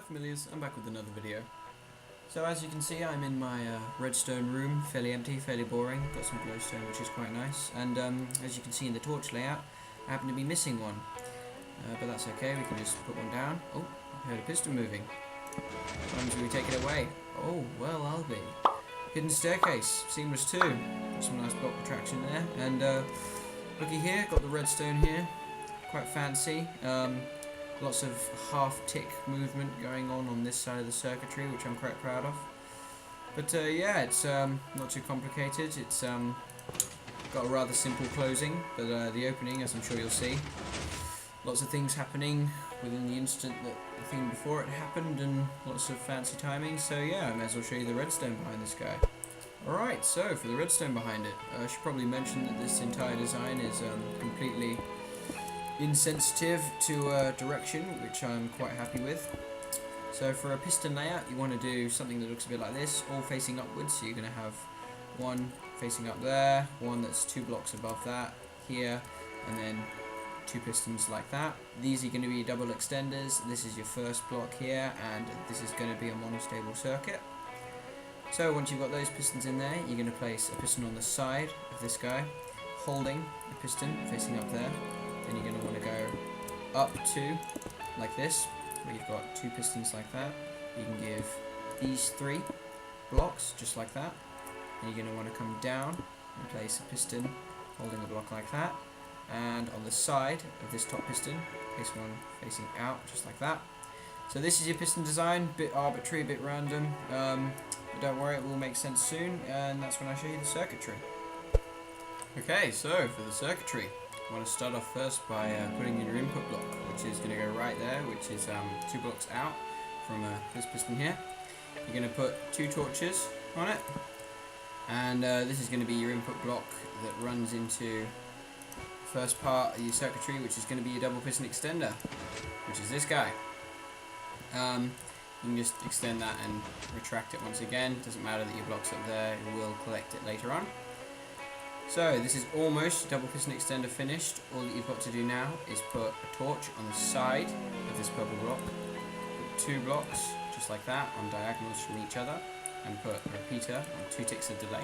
Familiars, I'm back with another video. So as you can see, I'm in my redstone room, fairly empty, fairly boring. Got some glowstone, which is quite nice. And as you can see in the torch layout, I happen to be missing one. But that's okay, we can just put one down. Oh, I heard a piston moving. When do we take it away? Oh, well, I'll be. Hidden staircase, seamless too. Got some nice block retraction there. And looky here, got the redstone here. Quite fancy. Lots of half-tick movement going on this side of the circuitry, which I'm quite proud of. But yeah, it's not too complicated. It's got a rather simple closing, but the opening, as I'm sure you'll see, lots of things happening within the instant that the thing before it happened, and lots of fancy timing. So yeah, I may as well show you the redstone behind this guy. Alright, so for the redstone behind it, I should probably mention that this entire design is completely insensitive to direction, which I'm quite happy with. So for a piston layout, you want to do something that looks a bit like this, all facing upwards. So you're going to have one facing up there, one that's 2 blocks above that here, and then 2 pistons like that. These are going to be double extenders. This is your first block here, and this is going to be a monostable circuit. So once you've got those pistons in there, you're going to place a piston on the side of this guy, holding the piston facing up there. Then you're going to want to go up to, like this, where you've got 2 pistons like that. You can give these 3 blocks, just like that. And you're going to want to come down and place a piston holding a block like that. And on the side of this top piston, place one facing out, just like that. So this is your piston design, bit arbitrary, bit random. But don't worry, it will make sense soon, and that's when I show you the circuitry. Okay, so for the circuitry, I want to start off first by putting in your input block, which is going to go right there, which is 2 blocks out from this piston here. You're going to put 2 torches on it, and this is going to be your input block that runs into the first part of your circuitry, which is going to be your double piston extender, which is this guy. You can just extend that and retract it once again. Doesn't matter that your block's up there, it will collect it later on. So this is almost double piston extender finished. All that you've got to do now is put a torch on the side of this purple block, put 2 blocks just like that on diagonals from each other, and put a repeater on 2 ticks of delay.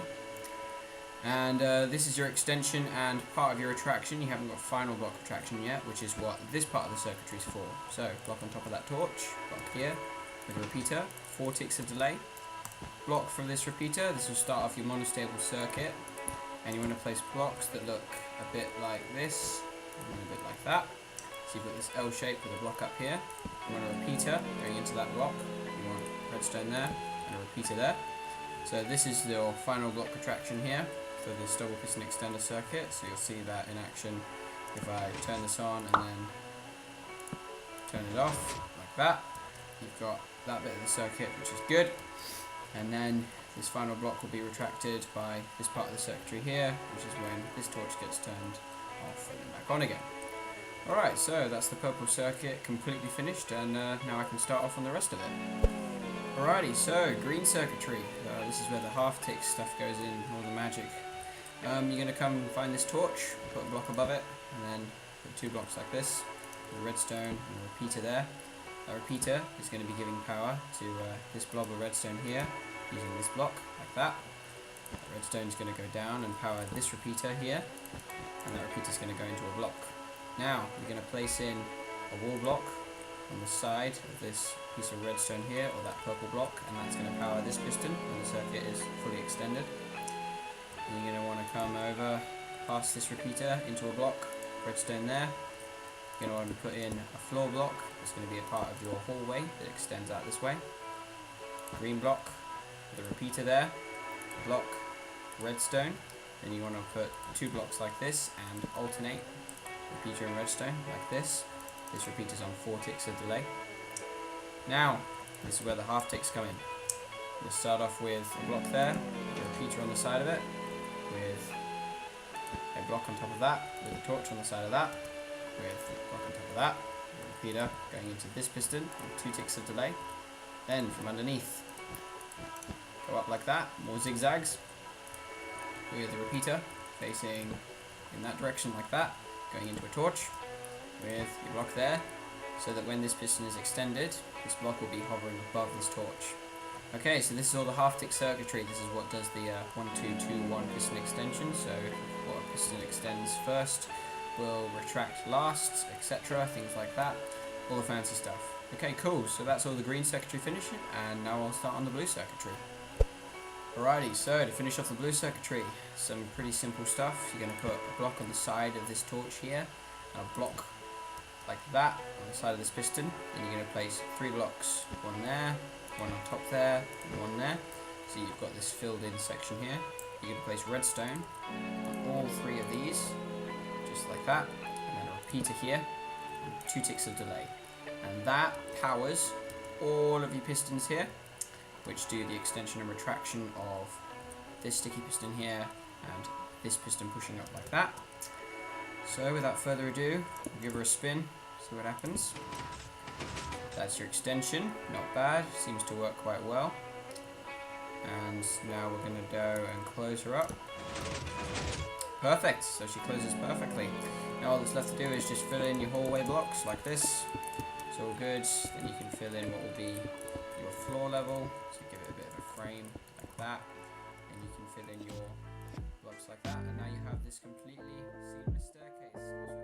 And this is your extension and part of your retraction. You haven't got final block retraction yet, which is what this part of the circuitry is for. So block on top of that torch, block here with a repeater, 4 ticks of delay, block from this repeater. This will start off your monostable circuit. And you want to place blocks that look a bit like this, and a bit like that. So you've got this L shape with a block up here. You want a repeater going into that block. You want redstone there, and a repeater there. So this is your final block retraction here for this double piston extender circuit. So you'll see that in action if I turn this on and then turn it off, like that. You've got that bit of the circuit, which is good. And then this final block will be retracted by this part of the circuitry here, which is when this torch gets turned off and then back on again. Alright, so that's the purple circuit completely finished, and now I can start off on the rest of it. Alrighty, so green circuitry. This is where the half-tick stuff goes in, all the magic. You're going to come and find this torch, put a block above it, and then put 2 blocks like this, with a redstone and a repeater there. That repeater is going to be giving power to this blob of redstone here, using this block, like that. The redstone is going to go down and power this repeater here, and that repeater is going to go into a block. Now, you're going to place in a wall block on the side of this piece of redstone here, or that purple block, and that's going to power this piston when the circuit is fully extended. And you're going to want to come over past this repeater into a block, redstone there. You're going to want to put in a floor block that's going to be a part of your hallway that extends out this way. Green block with a repeater there, block, redstone. Then you want to put 2 blocks like this and alternate repeater and redstone like this. This repeater's on 4 ticks of delay. Now, this is where the half ticks come in. We'll start off with a block there, a repeater on the side of it, with a block on top of that, with a torch on the side of that, with a block on top of that, with a repeater going into this piston on 2 ticks of delay. Then from underneath, go up like that, more zigzags, with the repeater facing in that direction like that, going into a torch, with your block there, so that when this piston is extended, this block will be hovering above this torch. Okay, so this is all the half-tick circuitry. This is what does the 1, 2, 2, 1 piston extension. So what a piston extends first will retract last, etc. Things like that. All the fancy stuff. Okay, cool. So that's all the green circuitry finished, and now I'll start on the blue circuitry. Alrighty, so to finish off the blue circuitry, some pretty simple stuff. You're going to put a block on the side of this torch here, and a block like that on the side of this piston. Then you're going to place 3 blocks, one there, one on top there, and one there. So you've got this filled in section here. You're going to place redstone on all 3 of these, just like that, and then a repeater here, and 2 ticks of delay. And that powers all of your pistons here, which do the extension and retraction of this sticky piston here, and this piston pushing up like that. So without further ado, we'll give her a spin, see what happens. That's your extension, not bad, seems to work quite well. And now we're going to go and close her up. Perfect, so she closes perfectly. Now all that's left to do is just fill in your hallway blocks like this. It's all good, then you can fill in what will be your floor level, so give it a bit of a frame like that. And you can fill in your blocks like that, and now you have this completely seamless staircase.